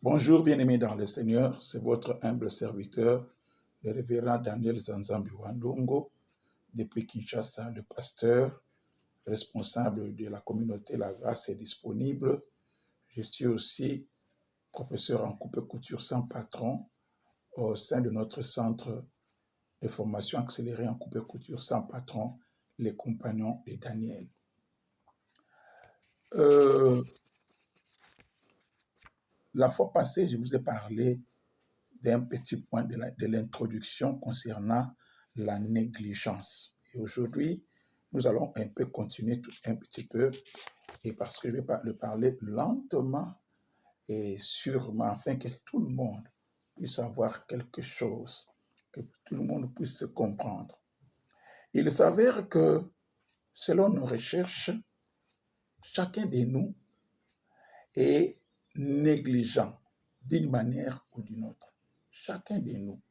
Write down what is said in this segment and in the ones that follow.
Bonjour, bien-aimés dans le Seigneur, c'est votre humble serviteur, le révérend Daniel Zanzambi Wandongo, depuis Kinshasa, le pasteur, responsable de la communauté La Grâce est disponible. Je suis aussi professeur en coupe et couture sans patron au sein de notre centre de formation accélérée en coupe et couture sans patron, les compagnons de Daniel. La fois passée, je vous ai parlé d'un petit point de l'introduction concernant la négligence. Et aujourd'hui, nous allons un peu continuer un petit peu, et parce que je vais le parler lentement et sûrement, afin que tout le monde puisse avoir quelque chose, que tout le monde puisse se comprendre. Il s'avère que, selon nos recherches, chacun de nous est négligent d'une manière ou d'une autre. Chacun de nous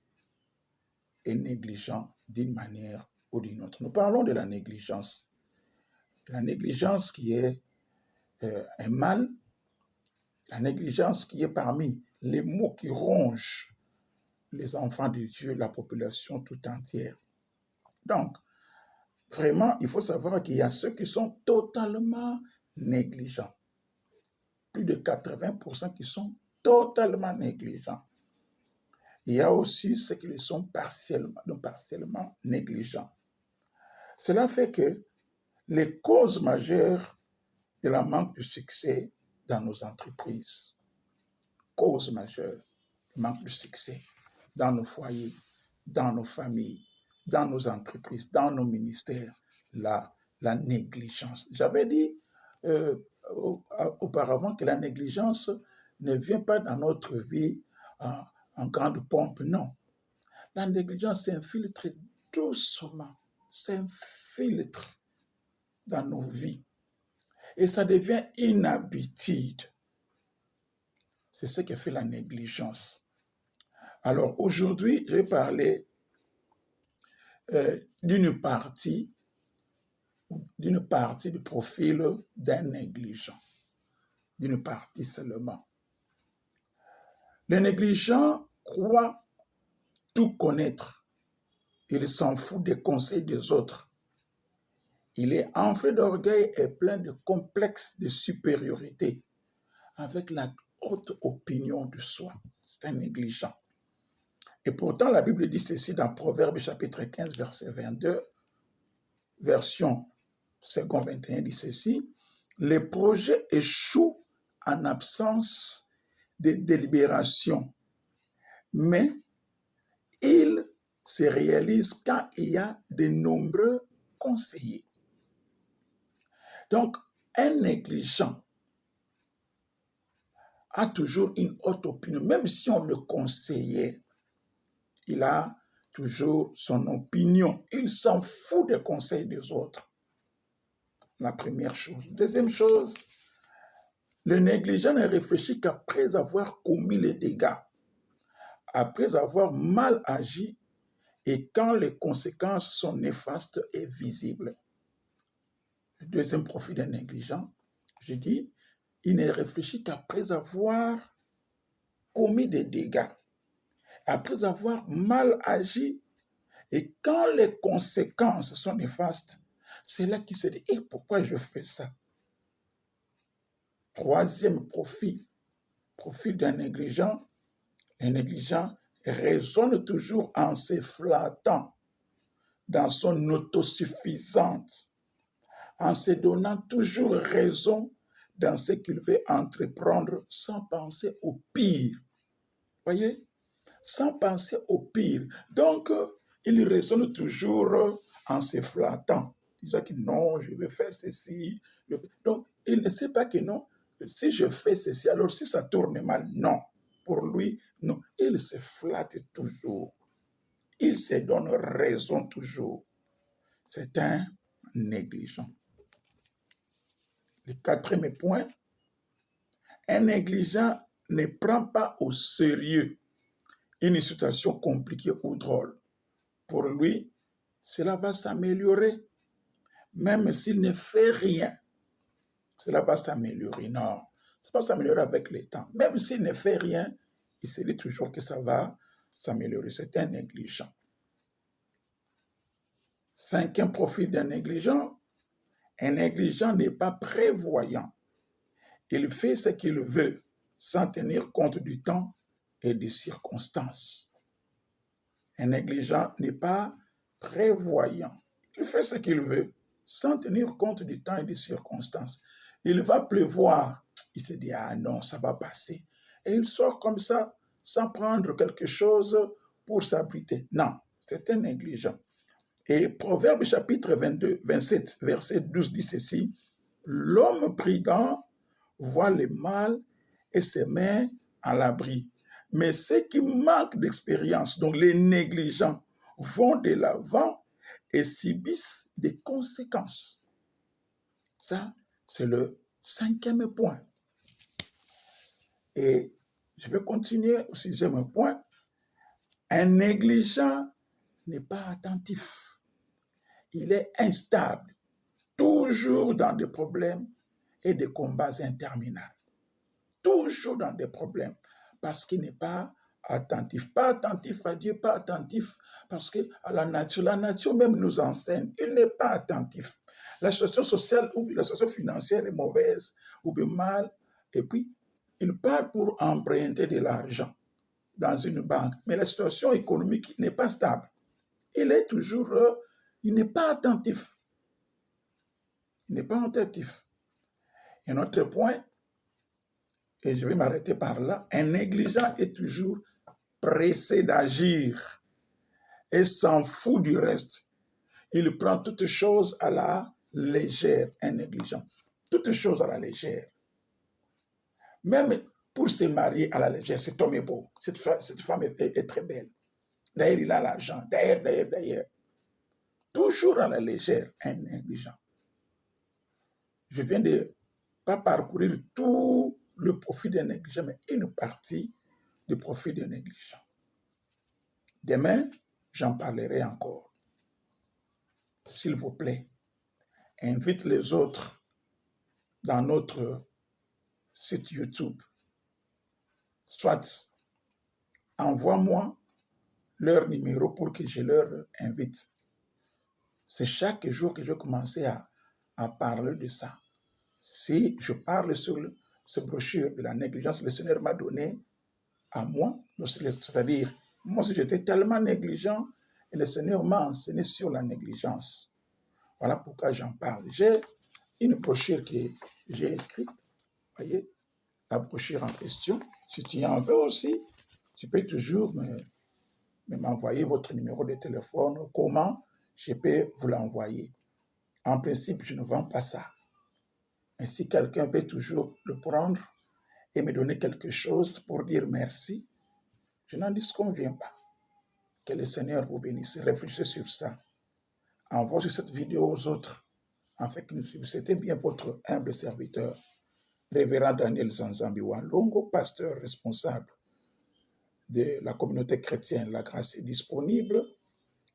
est négligent d'une manière ou d'une autre. Nous parlons de la négligence. La négligence qui est un mal, la négligence qui est parmi les maux qui rongent les enfants de Dieu, la population tout entière. Donc, vraiment, il faut savoir qu'il y a ceux qui sont totalement négligents. Plus de 80% qui sont totalement négligents. Il y a aussi ceux qui le sont partiellement négligents. Cela fait que les causes majeures de la manque de succès dans nos entreprises, causes majeures, manque de succès dans nos foyers, dans nos familles, dans nos entreprises, dans nos ministères, la négligence. J'avais dit auparavant que la négligence ne vient pas dans notre vie en grande pompe, non. La négligence s'infiltre doucement, s'infiltre dans nos vies. Et ça devient une habitude. C'est ce que fait la négligence. Alors aujourd'hui, je vais parler d'une partie du profil d'un négligent. D'une partie seulement. Le négligent croit tout connaître. Il s'en fout des conseils des autres. Il est enflé d'orgueil et plein de complexes de supériorité, avec la haute opinion de soi. C'est un négligent. Et pourtant, la Bible dit ceci dans Proverbes chapitre 15, verset 22, version second 21 dit ceci, « Les projets échouent en absence de délibération, mais ils se réalisent quand il y a de nombreux conseillers. » Donc, un négligent a toujours une haute opinion, même si on le conseillait, il a toujours son opinion. Il s'en fout des conseils des autres. La première chose. Deuxième chose, le négligent ne réfléchit qu'après avoir commis les dégâts, après avoir mal agi et quand les conséquences sont néfastes et visibles. Le deuxième profil d'un négligent, je dis, il ne réfléchit qu'après avoir commis des dégâts, après avoir mal agi et quand les conséquences sont néfastes, c'est là qu'il se dit, et pourquoi je fais ça? Troisième profil d'un négligent, le négligent raisonne toujours en se flattant, dans son autosuffisance, en se donnant toujours raison dans ce qu'il veut entreprendre sans penser au pire. Voyez? Sans penser au pire. Donc, il raisonne toujours en se flattant. Il dit que non, je vais faire ceci. Donc, il ne sait pas que non, si je fais ceci, alors si ça tourne mal, non. Pour lui, non. Il se flatte toujours. Il se donne raison toujours. C'est un négligent. Le quatrième point, un négligent ne prend pas au sérieux une situation compliquée ou drôle. Pour lui, cela va s'améliorer. Même s'il ne fait rien, cela va s'améliorer. Non, Ça va s'améliorer avec le temps. Même s'il ne fait rien, il se dit toujours que ça va s'améliorer. C'est un négligent. Cinquième profil d'un négligent. Un négligent n'est pas prévoyant. Il fait ce qu'il veut sans tenir compte du temps et des circonstances. Un négligent n'est pas prévoyant. Il fait ce qu'il veut sans tenir compte du temps et des circonstances. Il va pleuvoir. Il se dit, ah non, ça va passer. Et il sort comme ça sans prendre quelque chose pour s'abriter. Non, c'est un négligent. Et Proverbe chapitre 27, verset 12 dit ceci, l'homme prudent voit le mal et se met à l'abri. Mais ceux qui manquent d'expérience, donc les négligents, vont de l'avant et subissent des conséquences. Ça, c'est le cinquième point. Et je vais continuer au sixième point. Un négligent n'est pas attentif. Il est instable, toujours dans des problèmes et des combats interminables. Toujours dans des problèmes, parce qu'il n'est pas attentif. Pas attentif à Dieu, pas attentif parce que à la nature même nous enseigne. Il n'est pas attentif. La situation sociale ou la situation financière est mauvaise ou bien mal, et puis il part pour emprunter de l'argent dans une banque. Mais la situation économique n'est pas stable. Il est toujours, il n'est pas attentif. Il n'est pas attentif. Et un autre point, et je vais m'arrêter par là, un négligent est toujours pressé d'agir et s'en fout du reste. Il prend toutes choses à la légère, un négligent. Toutes choses à la légère. Même pour se marier à la légère, cet homme est beau, cette femme est très belle. D'ailleurs, il a l'argent. D'ailleurs. Toujours à la légère, un négligent. Je viens de pas parcourir tout le profit d'un négligent, mais une partie du profit d'un négligent. Demain, j'en parlerai encore. S'il vous plaît, invite les autres dans notre site YouTube. Soit envoie-moi leur numéro pour que je leur invite. C'est chaque jour que je vais commencer à parler de ça. Si je parle sur ce brochure de la négligence, le Seigneur m'a donné à moi, c'est-à-dire, moi aussi j'étais tellement négligent et le Seigneur m'a enseigné sur la négligence. Voilà pourquoi j'en parle. J'ai une brochure que j'ai écrite, voyez, la brochure en question. Si tu en veux aussi, tu peux toujours m'envoyer votre numéro de téléphone. Comment je peux vous l'envoyer? En principe, je ne vends pas ça. Mais si quelqu'un veut toujours le prendre et me donner quelque chose pour dire merci, je n'en disconviens pas. Que le Seigneur vous bénisse. Réfléchissez sur ça. Envoyez cette vidéo aux autres, afin que nous suivions. C'était bien votre humble serviteur, Révérend Daniel Zanzambi Walongo, pasteur responsable de la communauté chrétienne La Grâce est disponible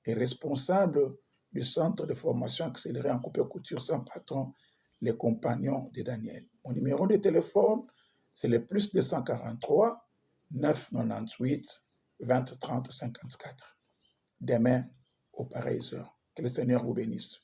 et responsable du centre de formation accélérée en coupe et couture sans patron, les compagnons de Daniel. Mon numéro de téléphone, c'est le plus 243 998 20 30 54. Demain, aux pareilles heures. Que le Seigneur vous bénisse.